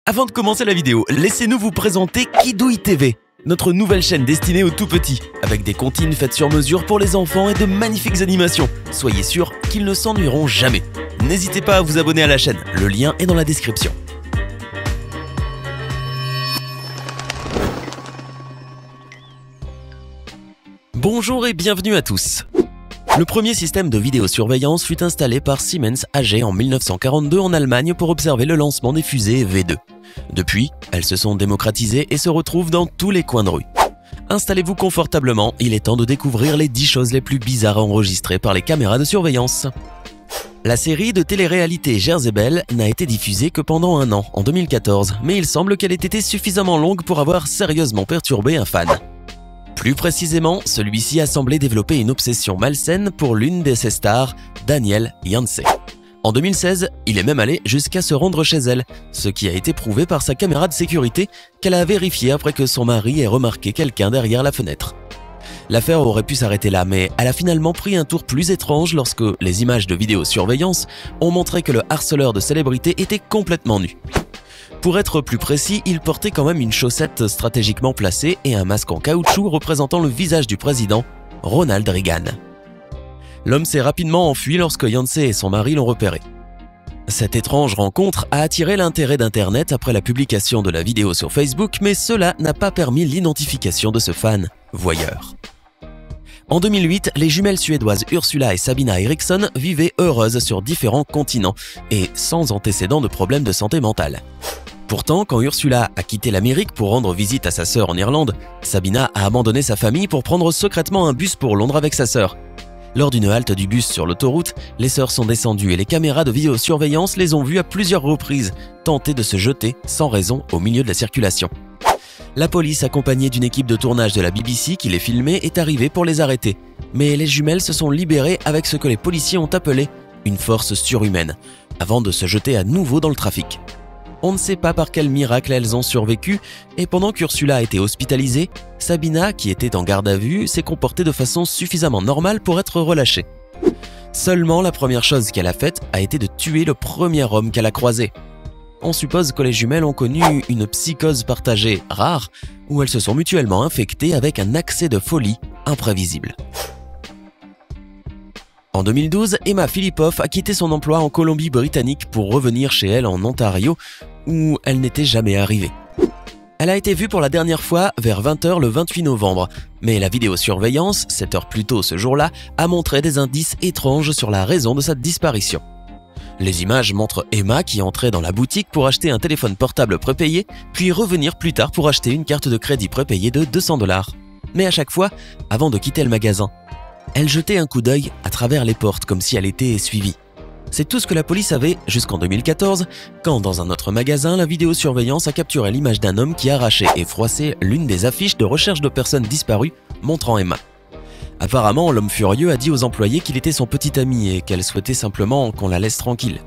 Avant de commencer la vidéo, laissez-nous vous présenter Kidouille TV, notre nouvelle chaîne destinée aux tout-petits, avec des comptines faites sur mesure pour les enfants et de magnifiques animations. Soyez sûrs qu'ils ne s'ennuieront jamais. N'hésitez pas à vous abonner à la chaîne, le lien est dans la description. Bonjour et bienvenue à tous. Le premier système de vidéosurveillance fut installé par Siemens AG en 1942 en Allemagne pour observer le lancement des fusées V2. Depuis, elles se sont démocratisées et se retrouvent dans tous les coins de rue. Installez-vous confortablement, il est temps de découvrir les 10 choses les plus bizarres enregistrées par les caméras de surveillance. La série de télé-réalité Jersey n'a été diffusée que pendant un an, en 2014, mais il semble qu'elle ait été suffisamment longue pour avoir sérieusement perturbé un fan. Plus précisément, celui-ci a semblé développer une obsession malsaine pour l'une de ses stars, Danielle Yancey. En 2016, il est même allé jusqu'à se rendre chez elle, ce qui a été prouvé par sa caméra de sécurité qu'elle a vérifié après que son mari ait remarqué quelqu'un derrière la fenêtre. L'affaire aurait pu s'arrêter là, mais elle a finalement pris un tour plus étrange lorsque les images de vidéosurveillance ont montré que le harceleur de célébrités était complètement nu. Pour être plus précis, il portait quand même une chaussette stratégiquement placée et un masque en caoutchouc représentant le visage du président, Ronald Reagan. L'homme s'est rapidement enfui lorsque Yancey et son mari l'ont repéré. Cette étrange rencontre a attiré l'intérêt d'Internet après la publication de la vidéo sur Facebook, mais cela n'a pas permis l'identification de ce fan voyeur. En 2008, les jumelles suédoises Ursula et Sabina Eriksson vivaient heureuses sur différents continents et sans antécédents de problèmes de santé mentale. Pourtant, quand Ursula a quitté l'Amérique pour rendre visite à sa sœur en Irlande, Sabina a abandonné sa famille pour prendre secrètement un bus pour Londres avec sa sœur. Lors d'une halte du bus sur l'autoroute, les sœurs sont descendues et les caméras de vidéosurveillance les ont vues à plusieurs reprises tenter de se jeter sans raison au milieu de la circulation. La police, accompagnée d'une équipe de tournage de la BBC qui les filmait, est arrivée pour les arrêter. Mais les jumelles se sont libérées avec ce que les policiers ont appelé une force surhumaine, avant de se jeter à nouveau dans le trafic. On ne sait pas par quel miracle elles ont survécu, et pendant qu'Ursula a été hospitalisée, Sabina, qui était en garde à vue, s'est comportée de façon suffisamment normale pour être relâchée. Seulement, la première chose qu'elle a faite a été de tuer le premier homme qu'elle a croisé. On suppose que les jumelles ont connu une psychose partagée rare, où elles se sont mutuellement infectées avec un accès de folie imprévisible. En 2012, Emma Filipov a quitté son emploi en Colombie-Britannique pour revenir chez elle en Ontario, où elle n'était jamais arrivée. Elle a été vue pour la dernière fois vers 20h le 28 novembre, mais la vidéosurveillance, 7 heures plus tôt ce jour-là, a montré des indices étranges sur la raison de sa disparition. Les images montrent Emma qui entrait dans la boutique pour acheter un téléphone portable prépayé, puis revenir plus tard pour acheter une carte de crédit prépayée de 200 $. Mais à chaque fois, avant de quitter le magasin, elle jetait un coup d'œil à travers les portes comme si elle était suivie. C'est tout ce que la police avait jusqu'en 2014, quand dans un autre magasin, la vidéosurveillance a capturé l'image d'un homme qui arrachait et froissait l'une des affiches de recherche de personnes disparues montrant Emma. Apparemment, l'homme furieux a dit aux employés qu'il était son petit ami et qu'elle souhaitait simplement qu'on la laisse tranquille.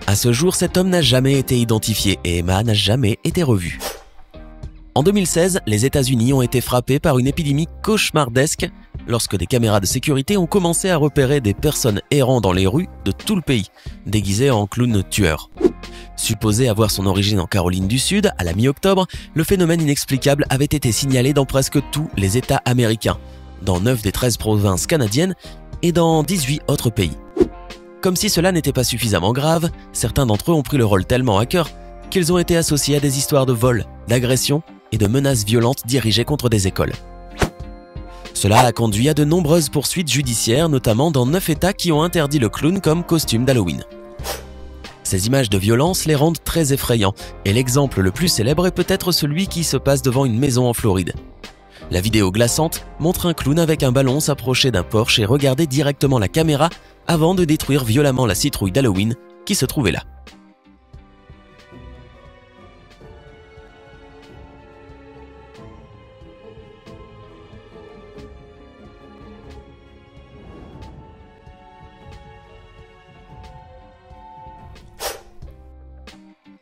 À ce jour, cet homme n'a jamais été identifié et Emma n'a jamais été revue. En 2016, les États-Unis ont été frappés par une épidémie cauchemardesque lorsque des caméras de sécurité ont commencé à repérer des personnes errant dans les rues de tout le pays, déguisées en clowns tueurs. Supposé avoir son origine en Caroline du Sud, à la mi-octobre, le phénomène inexplicable avait été signalé dans presque tous les États américains, dans 9 des 13 provinces canadiennes et dans 18 autres pays. Comme si cela n'était pas suffisamment grave, certains d'entre eux ont pris le rôle tellement à cœur qu'ils ont été associés à des histoires de vol, d'agression et de menaces violentes dirigées contre des écoles. Cela a conduit à de nombreuses poursuites judiciaires, notamment dans 9 États qui ont interdit le clown comme costume d'Halloween. Ces images de violence les rendent très effrayants, et l'exemple le plus célèbre est peut-être celui qui se passe devant une maison en Floride. La vidéo glaçante montre un clown avec un ballon s'approcher d'un Porsche et regarder directement la caméra avant de détruire violemment la citrouille d'Halloween qui se trouvait là.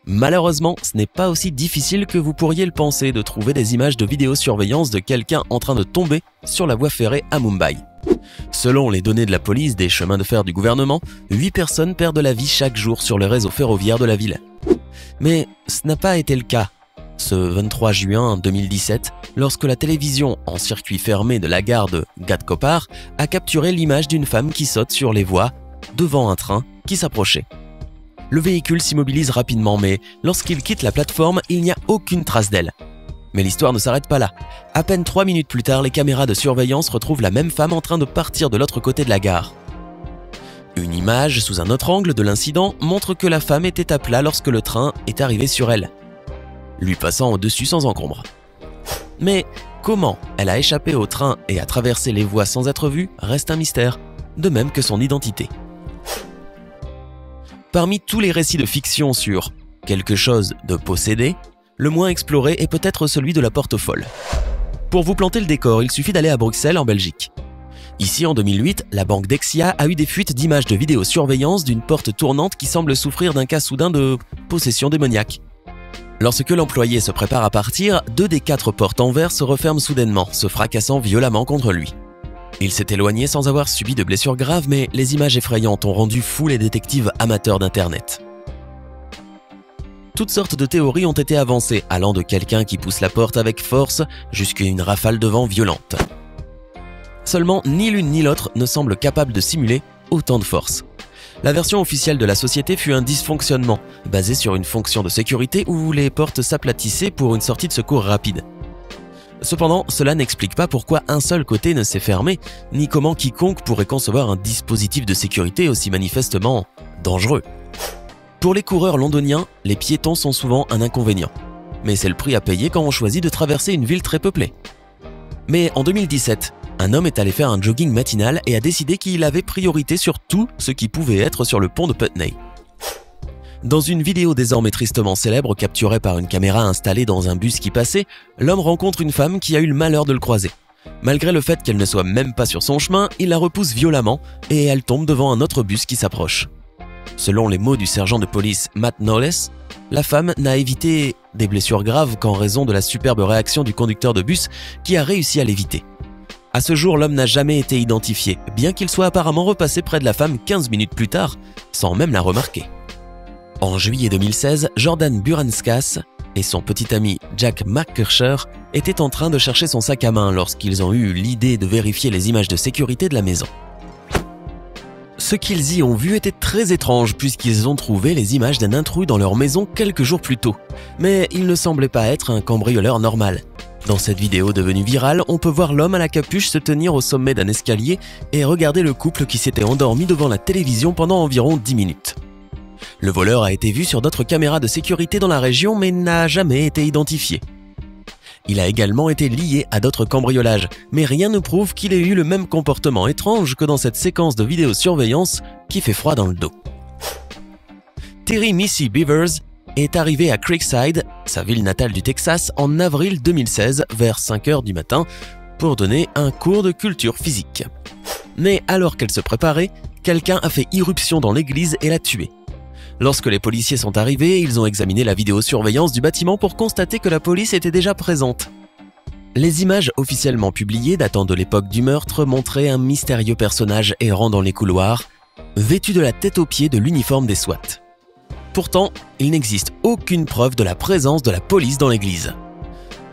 Malheureusement, ce n'est pas aussi difficile que vous pourriez le penser de trouver des images de vidéosurveillance de quelqu'un en train de tomber sur la voie ferrée à Mumbai. Selon les données de la police des chemins de fer du gouvernement, 8 personnes perdent la vie chaque jour sur le réseau ferroviaire de la ville. Mais ce n'a pas été le cas. Ce 23 juin 2017, lorsque la télévision en circuit fermé de la gare de Ghatkopar a capturé l'image d'une femme qui saute sur les voies devant un train qui s'approchait. Le véhicule s'immobilise rapidement, mais lorsqu'il quitte la plateforme, il n'y a aucune trace d'elle. Mais l'histoire ne s'arrête pas là. À peine 3 minutes plus tard, les caméras de surveillance retrouvent la même femme en train de partir de l'autre côté de la gare. Une image sous un autre angle de l'incident montre que la femme était à plat lorsque le train est arrivé sur elle, lui passant au-dessus sans encombre. Mais comment elle a échappé au train et a traversé les voies sans être vue reste un mystère, de même que son identité. Parmi tous les récits de fiction sur quelque chose de possédé, le moins exploré est peut-être celui de la porte folle. Pour vous planter le décor, il suffit d'aller à Bruxelles en Belgique. Ici, en 2008, la banque Dexia a eu des fuites d'images de vidéosurveillance d'une porte tournante qui semble souffrir d'un cas soudain de possession démoniaque. Lorsque l'employé se prépare à partir, 2 des 4 portes en verre se referment soudainement, se fracassant violemment contre lui. Il s'est éloigné sans avoir subi de blessures graves, mais les images effrayantes ont rendu fous les détectives amateurs d'Internet. Toutes sortes de théories ont été avancées, allant de quelqu'un qui pousse la porte avec force jusqu'à une rafale de vent violente. Seulement, ni l'une ni l'autre ne semblent capables de simuler autant de force. La version officielle de la société fut un dysfonctionnement, basé sur une fonction de sécurité où les portes s'aplatissaient pour une sortie de secours rapide. Cependant, cela n'explique pas pourquoi un seul côté ne s'est fermé, ni comment quiconque pourrait concevoir un dispositif de sécurité aussi manifestement dangereux. Pour les coureurs londoniens, les piétons sont souvent un inconvénient. Mais c'est le prix à payer quand on choisit de traverser une ville très peuplée. Mais en 2017, un homme est allé faire un jogging matinal et a décidé qu'il avait priorité sur tout ce qui pouvait être sur le pont de Putney. Dans une vidéo désormais tristement célèbre capturée par une caméra installée dans un bus qui passait, l'homme rencontre une femme qui a eu le malheur de le croiser. Malgré le fait qu'elle ne soit même pas sur son chemin, il la repousse violemment et elle tombe devant un autre bus qui s'approche. Selon les mots du sergent de police Matt Knowles, la femme n'a évité des blessures graves qu'en raison de la superbe réaction du conducteur de bus qui a réussi à l'éviter. À ce jour, l'homme n'a jamais été identifié, bien qu'il soit apparemment repassé près de la femme 15 minutes plus tard, sans même la remarquer. En juillet 2016, Jordan Buranskas et son petit ami Jack McKercher étaient en train de chercher son sac à main lorsqu'ils ont eu l'idée de vérifier les images de sécurité de la maison. Ce qu'ils y ont vu était très étrange puisqu'ils ont trouvé les images d'un intrus dans leur maison quelques jours plus tôt. Mais il ne semblait pas être un cambrioleur normal. Dans cette vidéo devenue virale, on peut voir l'homme à la capuche se tenir au sommet d'un escalier et regarder le couple qui s'était endormi devant la télévision pendant environ 10 minutes. Le voleur a été vu sur d'autres caméras de sécurité dans la région mais n'a jamais été identifié. Il a également été lié à d'autres cambriolages, mais rien ne prouve qu'il ait eu le même comportement étrange que dans cette séquence de vidéosurveillance qui fait froid dans le dos. Terry Missy Beavers est arrivé à Creekside, sa ville natale du Texas, en avril 2016 vers 5 h du matin pour donner un cours de culture physique. Mais alors qu'elle se préparait, quelqu'un a fait irruption dans l'église et l'a tuée. Lorsque les policiers sont arrivés, ils ont examiné la vidéosurveillance du bâtiment pour constater que la police était déjà présente. Les images officiellement publiées datant de l'époque du meurtre montraient un mystérieux personnage errant dans les couloirs, vêtu de la tête aux pieds de l'uniforme des SWAT. Pourtant, il n'existe aucune preuve de la présence de la police dans l'église.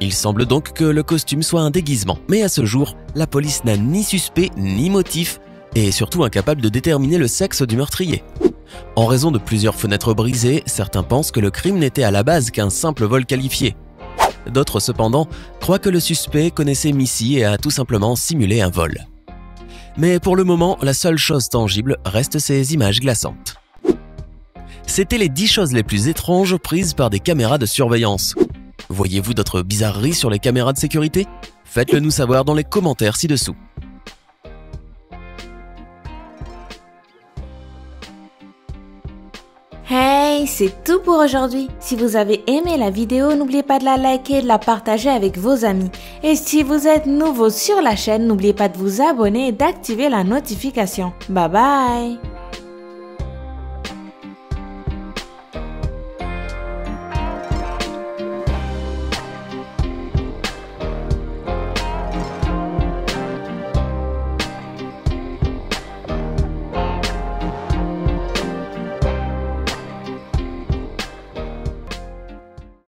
Il semble donc que le costume soit un déguisement, mais à ce jour, la police n'a ni suspect ni motif et est surtout incapable de déterminer le sexe du meurtrier. En raison de plusieurs fenêtres brisées, certains pensent que le crime n'était à la base qu'un simple vol qualifié. D'autres cependant croient que le suspect connaissait Missy et a tout simplement simulé un vol. Mais pour le moment, la seule chose tangible reste ces images glaçantes. C'étaient les 10 choses les plus étranges prises par des caméras de surveillance. Voyez-vous d'autres bizarreries sur les caméras de sécurité? Faites-le nous savoir dans les commentaires ci-dessous. Hey, c'est tout pour aujourd'hui. Si vous avez aimé la vidéo, n'oubliez pas de la liker et de la partager avec vos amis. Et si vous êtes nouveau sur la chaîne, n'oubliez pas de vous abonner et d'activer la notification. Bye bye!